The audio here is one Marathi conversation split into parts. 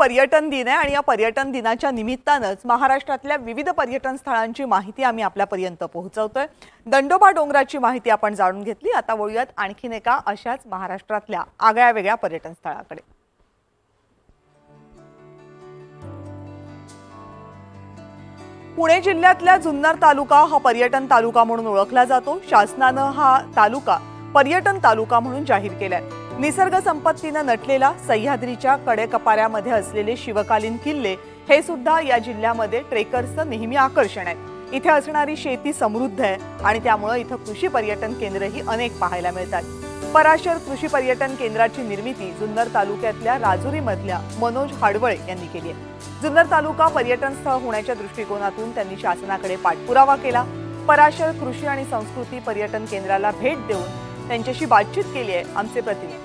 पर्यटन दिन आहे आणि या पर्यटन दिनाच्या निमित्तानंच महाराष्ट्रातल्या विविध पर्यटन स्थळांची माहिती आम्ही आपल्यापर्यंत पोहोचवतोय। दंडोबा डोंगराची माहिती आपण जाणून घेतली। आता वळूयात आणखीन एका अशाच महाराष्ट्रातल्या आगळ्या-वेगळ्या पर्यटन स्थळाकडे। पुणे जिल्ह्यातल्या जुन्नर तालुका हा पर्यटन तालुका म्हणून ओळखला जातो। शासनाने हा तालुका पर्यटन तालुका म्हणून जाहीर केलाय। निसर्ग संपत्तीने नटलेला सह्याद्रीच्या कडेकपाऱ्यामध्ये असलेले शिवकालीन किल्ले हे सुद्धा या जिल्ह्यामध्ये ट्रेकर्सचं नेहमी आकर्षण आहे। इथे असणारी शेती समृद्ध आहे आणि त्यामुळे इथे कृषी पर्यटन केंद्रही अनेक पाहायला मिळतात। पराशर कृषी पर्यटन केंद्राची निर्मिती जुन्नर तालुक्यातल्या राजुरीमधल्या मनोज हाडवळे यांनी केली आहे। जुन्नर तालुका पर्यटन स्थळ होण्याच्या दृष्टिकोनातून त्यांनी शासनाकडे पाठपुरावा केला। पराशर कृषी आणि संस्कृती पर्यटन केंद्राला भेट देऊन त्यांच्याशी बातचीत केली आहे आमचे प्रतिनिधी।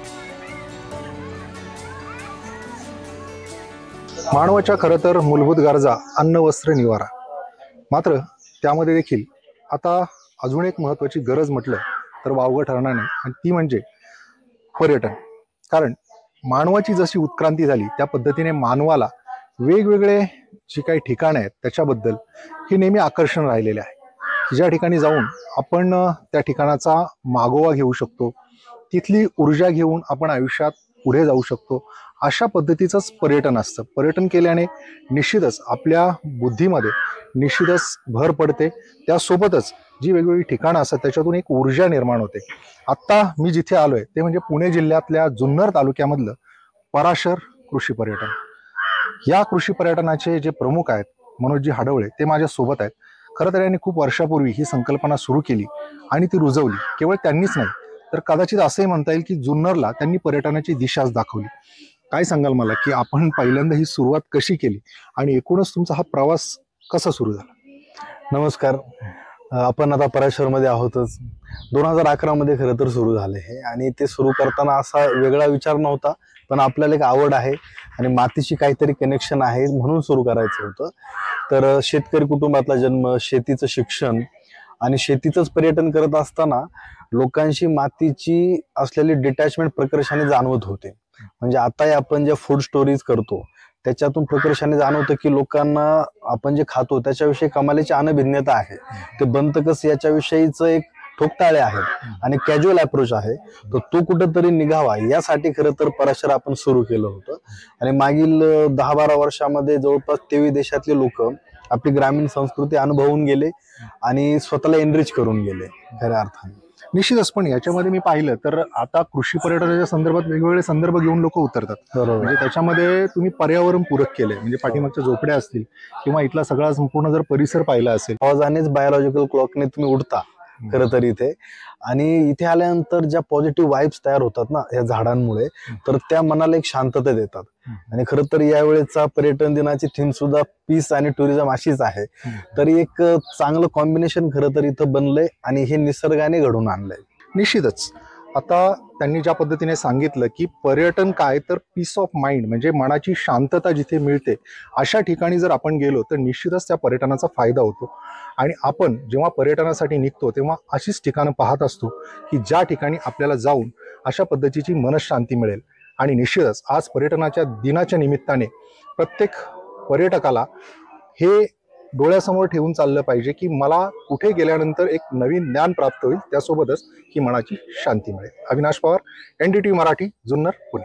मानवाच्या खरं तर मूलभूत गरजा अन्न वस्त्र निवारा, मात्र त्यामध्ये देखील आता अजून एक महत्त्वाची गरज म्हटलं तर वावगं ठरणार नाही आणि ती म्हणजे पर्यटन। कारण मानवाची जशी उत्क्रांती झाली त्या पद्धतीने मानवाला वेगवेगळे जी काही ठिकाणे आहेत त्याच्याबद्दल हे नेहमी आकर्षण राहिलेले आहे। ज्या ठिकाणी जाऊन आपण त्या ठिकाणाचा मागोवा घेऊ शकतो, तिथली ऊर्जा घेऊन आपण आयुष्यात पुढे जाऊ शकतो, अशा पद्धतीचंच पर्यटन असतं। पर्यटन केल्याने निश्चितच आपल्या बुद्धीमध्ये निश्चितच भर पडते, त्यासोबतच जी वेगवेगळी ठिकाणं असतात त्याच्यातून एक ऊर्जा निर्माण होते। आत्ता मी जिथे आलोय ते म्हणजे पुणे जिल्ह्यातल्या जुन्नर तालुक्यामधलं पराशर कृषी पर्यटन। या कृषी पर्यटनाचे जे प्रमुख आहेत मनोजजी हाडवळे ते माझ्या सोबत आहेत। खरं तर यांनी खूप वर्षापूर्वी ही संकल्पना सुरू केली आणि ती रुजवली। केवळ त्यांनीच नाही तर कदाचित असंही म्हणता येईल की जुन्नरला त्यांनी पर्यटनाची दिशाच दाखवली। काय सांगाल मला की आपण पहिल्यांदा ही सुरुवात कशी केली आणि एकूणच तुमचा हा प्रवास कसा सुरू झाला? नमस्कार, आपण आता पराशरमध्ये आहोतच। 2011 मध्ये खरं तर सुरू झाले हे आणि ते सुरू करताना असा वेगळा विचार नव्हता, पण आपल्याला एक आवड आहे आणि मातीशी काहीतरी कनेक्शन आहे म्हणून सुरू करायचं होतं। तर शेतकरी कुटुंबातला जन्म, शेतीचं शिक्षण आणि शेतीचंच पर्यटन करत असताना लोकांशी मातीची असलेली डिटॅचमेंट प्रकर्षाने जाणवत होते। म्हणजे आताही आपण जे फूड स्टोरीज करतो त्याच्यातून प्रकर्षाने जाणवतं की लोकांना आपण जे खातो त्याच्याविषयी कमालीची अनभिज्ञता आहे। ते बनतं कसं याच्याविषयीचं एक ठोकताळे आहेत आणि कॅज्युअल अप्रोच आहे, तर तो कुठंतरी निघावा यासाठी खरं तर पराशर आपण सुरू केलं होतं। आणि मागील 10-12 वर्षामध्ये जवळपास 23 देशातले लोक आपली ग्रामीण संस्कृती अनुभवून गेले आणि स्वतःला एनरिच करून गेले खऱ्या अर्थाने। निश्चितच, पण याच्यामध्ये मी पाहिलं तर आता कृषी पर्यटनाच्या संदर्भात वेगवेगळे संदर्भ घेऊन लोक उतरतात। म्हणजे त्याच्यामध्ये तुम्ही पर्यावरण पूरक केले, म्हणजे पाठीमागच्या झोपड्या असतील किंवा इथला सगळा संपूर्ण जर परिसर पाहिला असेल, आवाजानेच बायोलॉजिकल क्लॉकने तुम्ही उठता खरं तर इथे। आणि इथे आल्यानंतर ज्या पॉझिटिव्ह वाईब्स तयार होतात ना या झाडांमुळे, तर त्या मनाला एक शांतता देतात। आणि खरं तर यावेळेचा पर्यटन दिनाची थीम सुद्धा पीस आणि टुरिझम अशीच आहे। तर एक चांगलं कॉम्बिनेशन खरं तर इथं बनलंय आणि हे निसर्गाने घडवून आणलंय। निश्चितच आता त्यांनी ज्या पद्धतीने सांगितलं की पर्यटन काय तर पीस ऑफ माइंड, म्हणजे मनाची शांतता जिथे मिळते अशा ठिकाणी जर आपण गेलो तर निश्चितच त्या पर्यटनाचा फायदा होतो। आणि आपण जेव्हा पर्यटनासाठी निघतो तेव्हा अशीच ठिकाणं पाहत असतो की ज्या ठिकाणी आपल्याला जाऊन अशा पद्धतीची मनशांती मिळेल। आणि निश्चितच आज पर्यटनाच्या दिनाच्या निमित्ताने प्रत्येक पर्यटकाला हे डोळ्यासमोर ठेवून चाललं पाहिजे की मला कुठे गेल्यानंतर एक नवीन ज्ञान प्राप्त होईल, त्यासोबतच की मनाची शांती मिळेल। अविनाश पवार, NDTV मराठी, जुन्नर, पुणे।